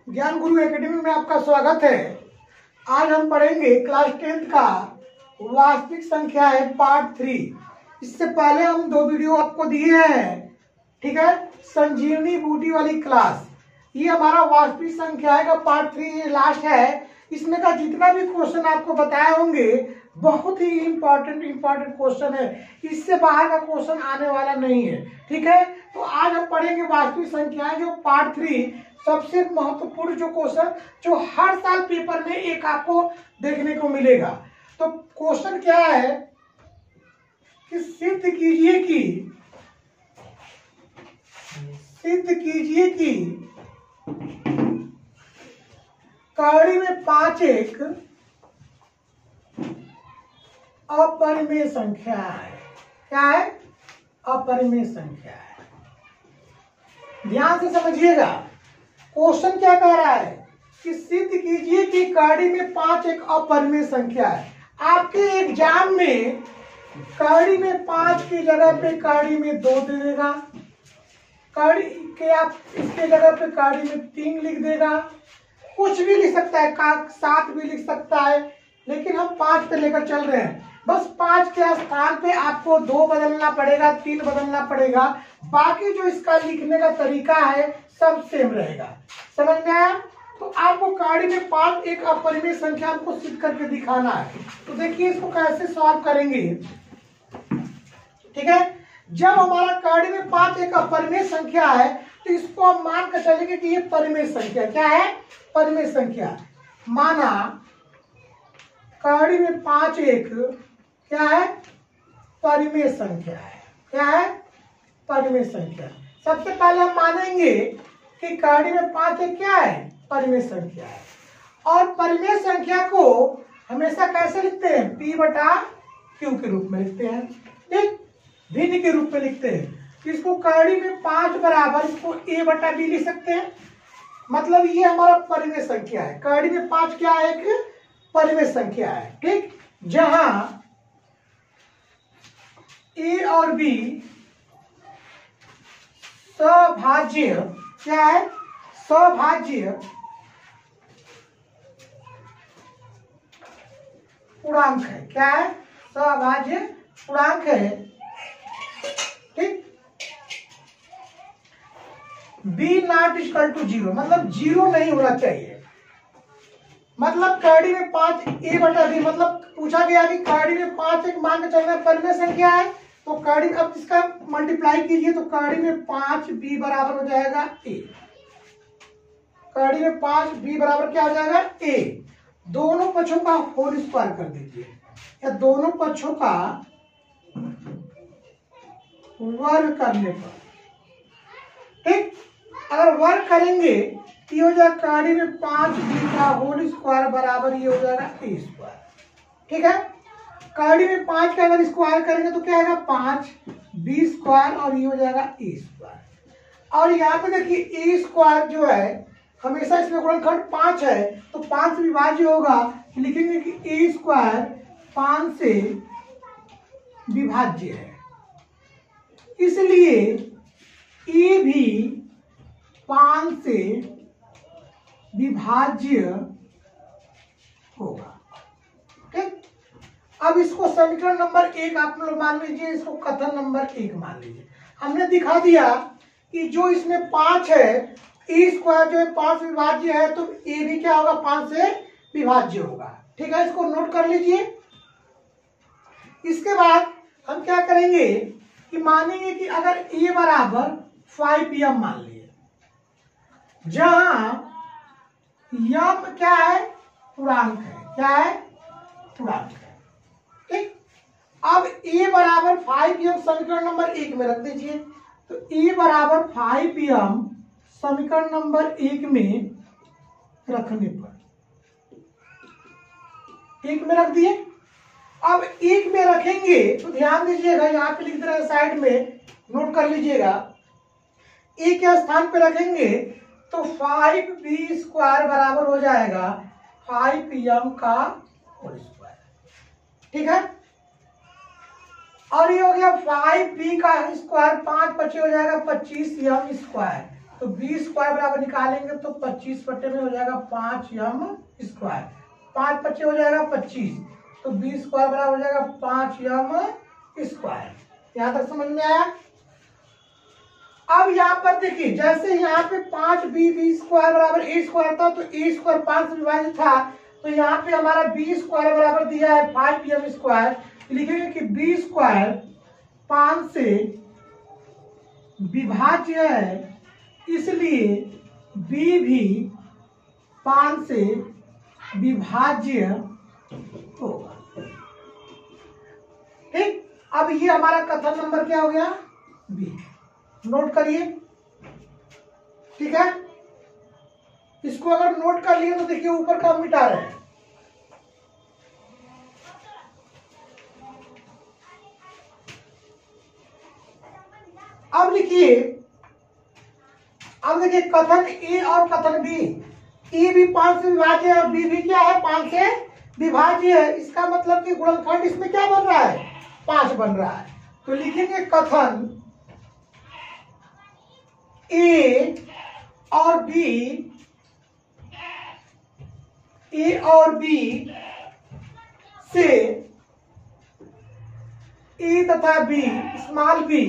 ज्ञान गुरु एकेडमी में आपका स्वागत है। आज हम पढ़ेंगे क्लास 10th का वास्तविक संख्या है पार्ट 3। इससे पहले हम 2 वीडियो आपको दिए हैं, ठीक है। संजीवनी बूटी वाली क्लास, ये हमारा वास्तविक संख्या का पार्ट 3 ये लास्ट है। इसमें का जितना भी क्वेश्चन आपको बताए होंगे बहुत ही इम्पोर्टेंट क्वेश्चन है, इससे बाहर का क्वेश्चन आने वाला नहीं है, ठीक है। तो आज हम पढ़ेंगे वास्तविक संख्याएं जो पार्ट 3, सबसे महत्वपूर्ण जो क्वेश्चन जो हर साल पेपर में एक आपको देखने को मिलेगा। तो क्वेश्चन क्या है कि सिद्ध कीजिए कि कड़ी में 5 एक अपरिमेय संख्या है। क्या है? अपरिमेय संख्या है। ध्यान से समझिएगा, क्वेश्चन क्या कह रहा है कि सिद्ध कीजिए कि कड़ी में 5 एक अपरिमेय संख्या है। आपके एग्जाम में कड़ी में 5 की जगह पे कड़ी में 2 दे देगा, कड़ी के आप इसके जगह पे कड़ी में 3 लिख देगा, कुछ भी लिख सकता है, 7 भी लिख सकता है, लेकिन हम 5 पे लेकर चल रहे हैं। बस 5 के स्थान पे आपको 2 बदलना पड़ेगा, 3 बदलना पड़ेगा, बाकी जो इसका लिखने का तरीका है सब सेम रहेगा। समझ में आया? तो आपको कड़ी में 5 एक अपरिमेय संख्या हमको सिद्ध करके दिखाना है। तो देखिए इसको कैसे सॉल्व करेंगे, ठीक है। जब हमारा कड़ी में 5 एक अपरिमेय संख्या है तो इसको हम मान कर चलेंगे कि ये परिमेय संख्या क्या है, परिमेय संख्या। माना कड़ी में 5 एक क्या है, परिमेय संख्या है। क्या है? परिमेय संख्या। सबसे पहले हम मानेंगे कि कड़ी में 5 एक क्या है, परिमेय संख्या है। और परिमेय संख्या को हमेशा कैसे लिखते हैं, P बटा Q के रूप में लिखते हैं, ठीक, भिन्न के रूप में लिखते हैं। इसको कड़ी में 5 बराबर इसको A बटा B लिख सकते हैं, मतलब ये हमारा परिमेय संख्या है। कड़ी में 5 क्या है, एक परिमेय संख्या है, ठीक, जहां A और B सभाज्य क्या है, सभाज्य पूर्णांक है। क्या है? सभाज्य पूर्णांक है, ठीक। B नॉट इक्वल टू 0, मतलब 0 नहीं होना चाहिए। मतलब कड़ी में 5 A बटा B, मतलब पूछा गया कि कड़ी में 5 एक मान के चलना परिमेय संख्या है, तो कड़ी अब इसका मल्टीप्लाई कीजिए तो कड़ी में 5 B बराबर हो जाएगा A। कड़ी में 5 B बराबर क्या हो जाएगा, A। दोनों पक्षों का होल स्क्वायर कर दीजिए, या दोनों पक्षों का वर्ग करने पर, ठीक। अगर वर्ग करेंगे ये हो जाएगा कड़ी में 5 B का होल स्क्वायर बराबर ये हो जाएगा A स्क्वायर, ठीक है। कड़ी में 5 का अगर स्क्वायर करेंगे तो क्या आएगा, 5 B स्क्वायर, और ये हो जाएगा A स्क्वायर। और यहाँ पे देखिए A स्क्वायर जो है हमेशा इसमें गुणनखंड 5 है, तो 5 से विभाज्य होगा, लिखेंगे कि A स्क्वायर 5 से विभाज्य है, इसलिए A भी 5 से विभाज्य होगा, ठीक। अब इसको समीकरण नंबर 1 आप लोग मान लीजिए, इसको कथन नंबर 1 मान लीजिए। हमने दिखा दिया कि जो इसमें 5 है, ए स्क्वायर जो है 5 विभाज्य है, तो ए भी क्या होगा, 5 से विभाज्य होगा, ठीक है। इसको नोट कर लीजिए। इसके बाद हम क्या करेंगे कि मानेंगे कि अगर ए बराबर 5m मान लिए, जहां यम क्या है, पूर्णांक है। क्या है? पूर्णांक है, ठीक। अब a बराबर 5m समीकरण नंबर 1 में रख दीजिए, तो a बराबर 5m समीकरण नंबर 1 में रखने पर 1 में रख दिए। अब 1 में रखेंगे तो ध्यान दीजिएगा, यहाँ पे लिख दे रहे हैं साइड में, नोट कर लीजिएगा। a के स्थान पे रखेंगे तो 5b स्क्वायर बराबर हो जाएगा 5m का होल स्क्वायर, ठीक है। और ये हो गया 5b का स्क्वायर, 5 25 हो जाएगा 25m स्क्वायर, तो बी स्क्वायर बराबर निकालेंगे तो 25 बटे में हो जाएगा 5m स्क्वायर, 5 बच्चे हो जाएगा 25, तो बी स्क्वायर बराबर हो जाएगा 5m स्क्वायर। यहां तक समझ में आया। अब यहाँ पर देखिए, जैसे यहाँ पे 5b स्क्वायर बराबर ए स्क्वायर था, तो ए स्क्वायर 5 से विभाजित था, तो यहाँ पे हमारा बी स्क्वायर बराबर दिया है 5m स्क्वायर। लिखेंगे कि बी स्क्वायर 5 से विभाज्य है, इसलिए बी भी 5 से विभाज्य होगा। ठीक, अब ये हमारा कथन नंबर क्या हो गया, बी। नोट करिए, ठीक है। इसको अगर नोट कर लिए तो देखिए ऊपर का मिटा रहे हैं। अब लिखिए, अब देखिए कथन ए और कथन बी। ए भी 5 से विभाज्य है और बी भी क्या है, 5 से विभाज्य है। इसका मतलब कि गुणनखंड इसमें क्या बन रहा है, 5 बन रहा है। तो लिखेंगे कथन ए और बी से ए तथा बी स्मॉल बी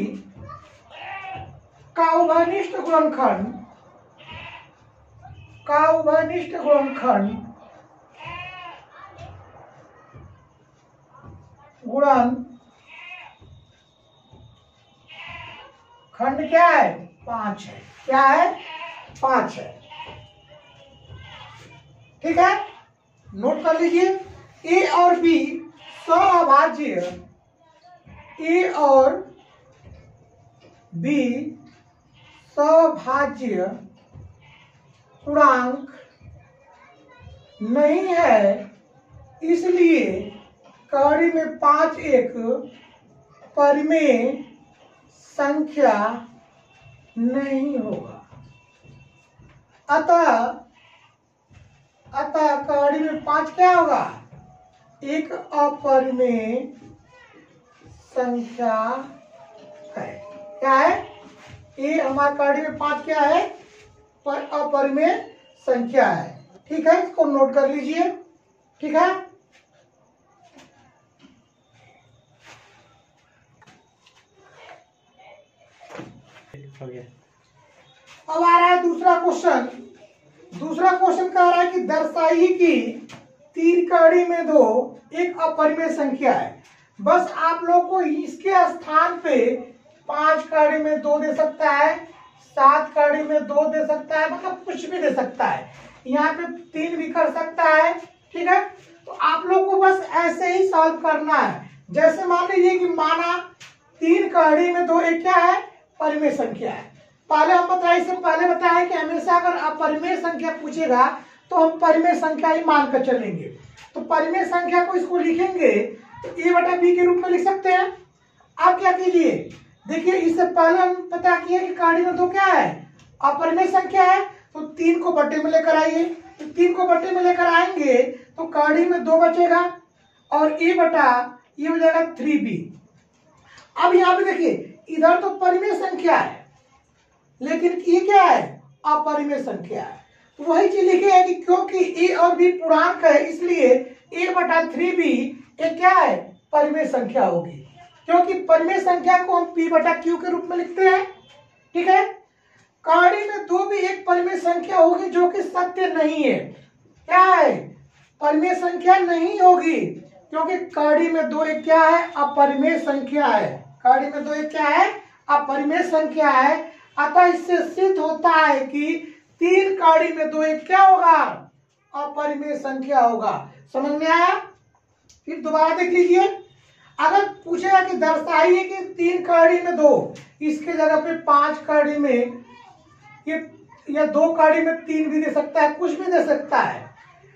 का उभयनिष्ठ गुणनखंड खंड क्या है, 5 है। क्या है, 5 है। ठीक है, नोट कर लीजिए। ए और बी सअभाज्य, ए और बी सभाज्य पूर्णांक नहीं है, इसलिए कड़ी में 5 एक परिमेय संख्या नहीं होगा। अतः कड़ी में 5 क्या होगा, एक अपरिमेय संख्या है। क्या है, ये हमारे कड़ी में 5 क्या है, पर अपरिमेय संख्या है। ठीक है, इसको नोट कर लीजिए। ठीक है, अब आ रहा है दूसरा क्वेश्चन। दूसरा क्वेश्चन कह रहा है कि दर्शाइए कि 3 कड़ी में 2 एक अपरिमेय संख्या है। बस आप लोग को इसके स्थान पे 5 कड़ी में 2 दे सकता है, 7 कड़ी में 2 दे सकता है, मतलब कुछ भी दे सकता है। यहाँ पे 3 भी कर सकता है। ठीक है, तो आप लोग को बस ऐसे ही सॉल्व करना है। जैसे मान लीजिए कि माना 3 कड़ी में 2 एक क्या है, परिमेय संख्या है। पहले हम बताए, इससे पहले बताया कि हमेशा अगर अपरिमेय संख्या पूछेगा तो हम परिमेय संख्या ही मानकर चलेंगे। तो परिमेय संख्या को इसको लिखेंगे तो a बटा b के रूप में लिख सकते हैं। आप क्या कीजिए, देखिए इससे पहले हम पता किए कि कड़ी में 2 क्या है, अपरिमेय संख्या है, तो 3 को बट्टे में लेकर आइए। तो 3 को बट्टे में लेकर आएंगे तो कड़ी में 2 बचेगा और a बटा ये हो जाएगा 3b। अब यहाँ पे देखिए, इधर तो परिमेय संख्या है लेकिन ये क्या है, अपरिमेय संख्या है। तो वही चीज लिखे है कि क्योंकि a और b पूर्णांक है, इसलिए a बटा 3b ये क्या है, परिमेय संख्या होगी। क्योंकि परिमेय संख्या को हम p बटा q के रूप में लिखते हैं। ठीक है, कड़ी में 2 भी एक परिमेय संख्या होगी जो कि सत्य नहीं है। क्या है, परिमेय संख्या नहीं होगी, क्योंकि कड़ी में 2 एक क्या है, अपरिमेय संख्या है। कड़ी में 2 एक क्या है, अपरिमेय संख्या है। अतः इससे सिद्ध होता है कि 3 कड़ी में 2 एक क्या होगा, अपरिमेय संख्या होगा। समझ में आया? फिर दोबारा देख लीजिए, अगर पूछेगा कि दर्शाइए कि 3 कड़ी में 2, इसके जगह पे 5 कड़ी में ये या 2 कड़ी में 3 भी दे सकता है, कुछ भी दे सकता है।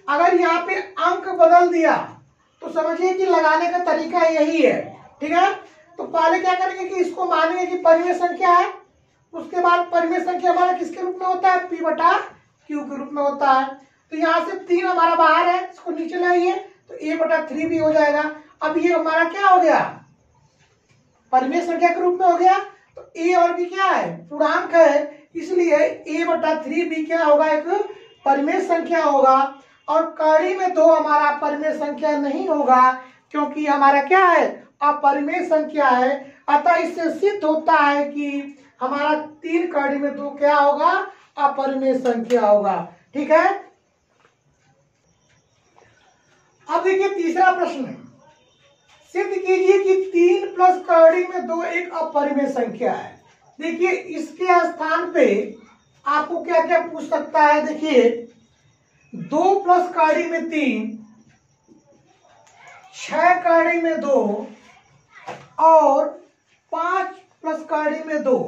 अगर यहाँ पे अंक बदल दिया तो समझिए कि लगाने का तरीका यही है। ठीक है, तो पहले क्या करेंगे कि इसको मानेंगे कि परिमेय संख्या है, उसके बाद परिमेय संख्या हमारा किसके रूप में होता है, p बटा q के रूप में होता है। तो यहाँ से 3 हमारा बाहर है, इसको नीचे लाइए तो a बटा 3 भी हो जाएगा। अब ये हमारा क्या हो गया, परिमेय संख्या के रूप में हो गया। तो a और b क्या है, पूर्णांक है, इसलिए a/3b क्या होगा, एक परिमेय संख्या होगा। और कड़ी में 2 हमारा परिमेय संख्या नहीं होगा, क्योंकि हमारा क्या है, अपरिमेय संख्या है। अतः इससे सिद्ध होता है कि हमारा 3 कड़ी में 2 क्या होगा, अपरिमेय संख्या होगा। ठीक है। अब देखिए तीसरा प्रश्न, सिद्ध कीजिए कि 3 प्लस कड़ी में 2 एक अपरिमेय संख्या है। देखिए इसके स्थान पे आपको क्या क्या पूछ सकता है। देखिए 2 प्लस कड़ी में 3, 6 कड़ी में 2 और 5 प्लस कड़ी में 2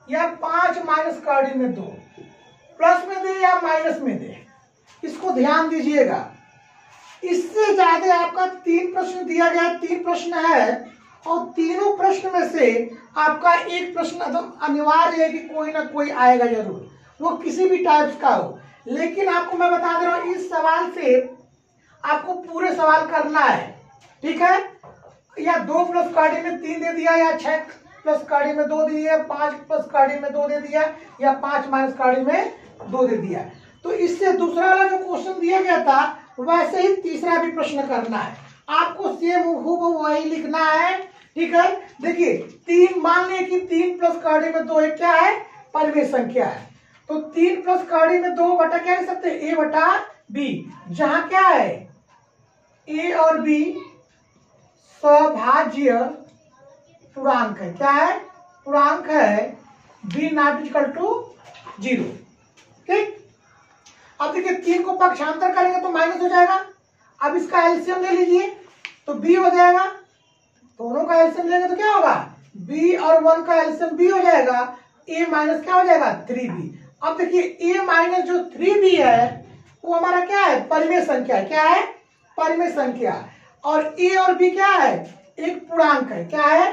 या 5 माइनस कड़ी में 2, प्लस में दे या माइनस में दे, इसको ध्यान दीजिएगा। इससे ज्यादा आपका 3 प्रश्न दिया गया, 3 प्रश्न है और तीनों प्रश्न में से आपका एक प्रश्न एकदम अनिवार्य है कि कोई ना कोई आएगा जरूर, वो किसी भी टाइप का हो। लेकिन आपको मैं बता दे रहा हूं, इस सवाल से आपको पूरे सवाल करना है। ठीक है। या 2 प्लस कड़ी में 3 दे दिया, या 6 प्लस कड़ी में 2 दे दिया, 5 प्लस कड़ी में 2 दे दिया, या 5 माइनस कड़ी में 2 दे दिया। तो इससे दूसरा वाला जो क्वेश्चन दिया गया था वैसे ही तीसरा भी प्रश्न करना है। आपको सेम हूबहू वही लिखना है। ठीक है। देखिए 3, मान लिया कि 3 प्लस कड़ी में 2 एक क्या है, परिमेय संख्या है। तो 3 प्लस कड़ी में 2 बटा क्या लिख सकते हैं, a/b, जहां क्या है a और b सभाज्य पूर्णांक है। क्या है, पूर्णांक है, b नॉट इक्वल टू 0। ठीक। अब देखिए 3 को पक्षांतर करेंगे तो माइनस हो जाएगा। अब इसका एलसीएम ले लीजिए तो b हो जाएगा। दोनों का एलसीएम लेंगे तो क्या होगा, b और 1 का एलसीएम b हो जाएगा, a माइनस क्या हो जाएगा, 3b। अब देखिए a माइनस जो 3b है वो हमारा क्या है, परिमेय संख्या है। क्या है, परिमेय संख्या। और a और b क्या है, एक पूर्णांक है। क्या है,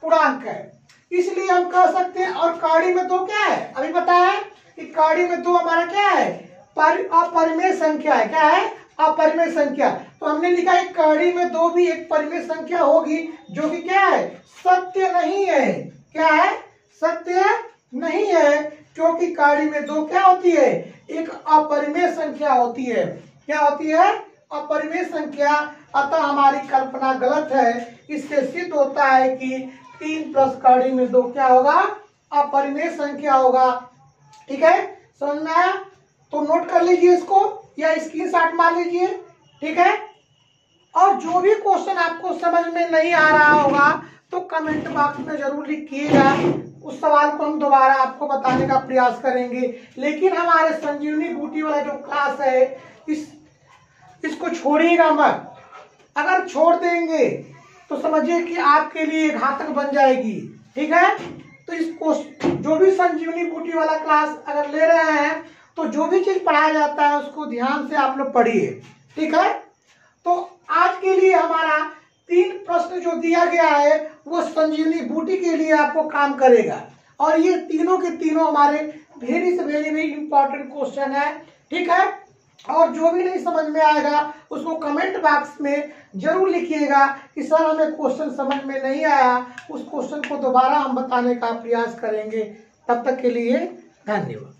पूर्णांक है। इसलिए हम कह सकते हैं, और कड़ी में 2 क्या है, अभी पता है कि कड़ी में 2 हमारा क्या है, अपरिमेय संख्या है। क्या है, अपरिमेय संख्या। तो हमने लिखा है कड़ी में 2 भी एक परिमेय संख्या होगी, जो कि क्या है, सत्य नहीं है। क्या है, सत्य नहीं है, क्योंकि कड़ी में 2 क्या होती है, एक अपरिमेय संख्या होती है। क्या होती है, अपरिमेय संख्या। अतः हमारी कल्पना गलत है। इससे सिद्ध होता है कि 3 प्लस कड़ी में 2 क्या होगा, अपरिमेय संख्या होगा। ठीक है, समझ में आया? तो नोट कर लीजिए इसको या स्क्रीनशॉट मार लीजिए। ठीक है। और जो भी क्वेश्चन आपको समझ में नहीं आ रहा होगा तो कमेंट बॉक्स में जरूर लिखिएगा, उस सवाल को हम दोबारा आपको बताने का प्रयास करेंगे। लेकिन हमारे संजीवनी बूटी वाला जो क्लास है इसको छोड़िएगा मत। अगर छोड़ देंगे तो समझिए कि आपके लिए घातक बन जाएगी। ठीक है। तो इसको जो भी संजीवनी बूटी वाला क्लास अगर ले रहे हैं तो जो भी चीज पढ़ाया जाता है उसको ध्यान से आप लोग पढ़िए। ठीक है। तो आज के लिए हमारा 3 प्रश्न जो दिया गया है वो संजीवनी बूटी के लिए आपको काम करेगा, और ये तीनों के तीनों हमारे वेरी से वेरी इंपॉर्टेंट क्वेश्चन है। ठीक है। और जो भी नहीं समझ में आएगा उसको कमेंट बॉक्स में जरूर लिखिएगा कि सर हमें क्वेश्चन समझ में नहीं आया। उस क्वेश्चन को दोबारा हम बताने का प्रयास करेंगे। तब तक के लिए धन्यवाद।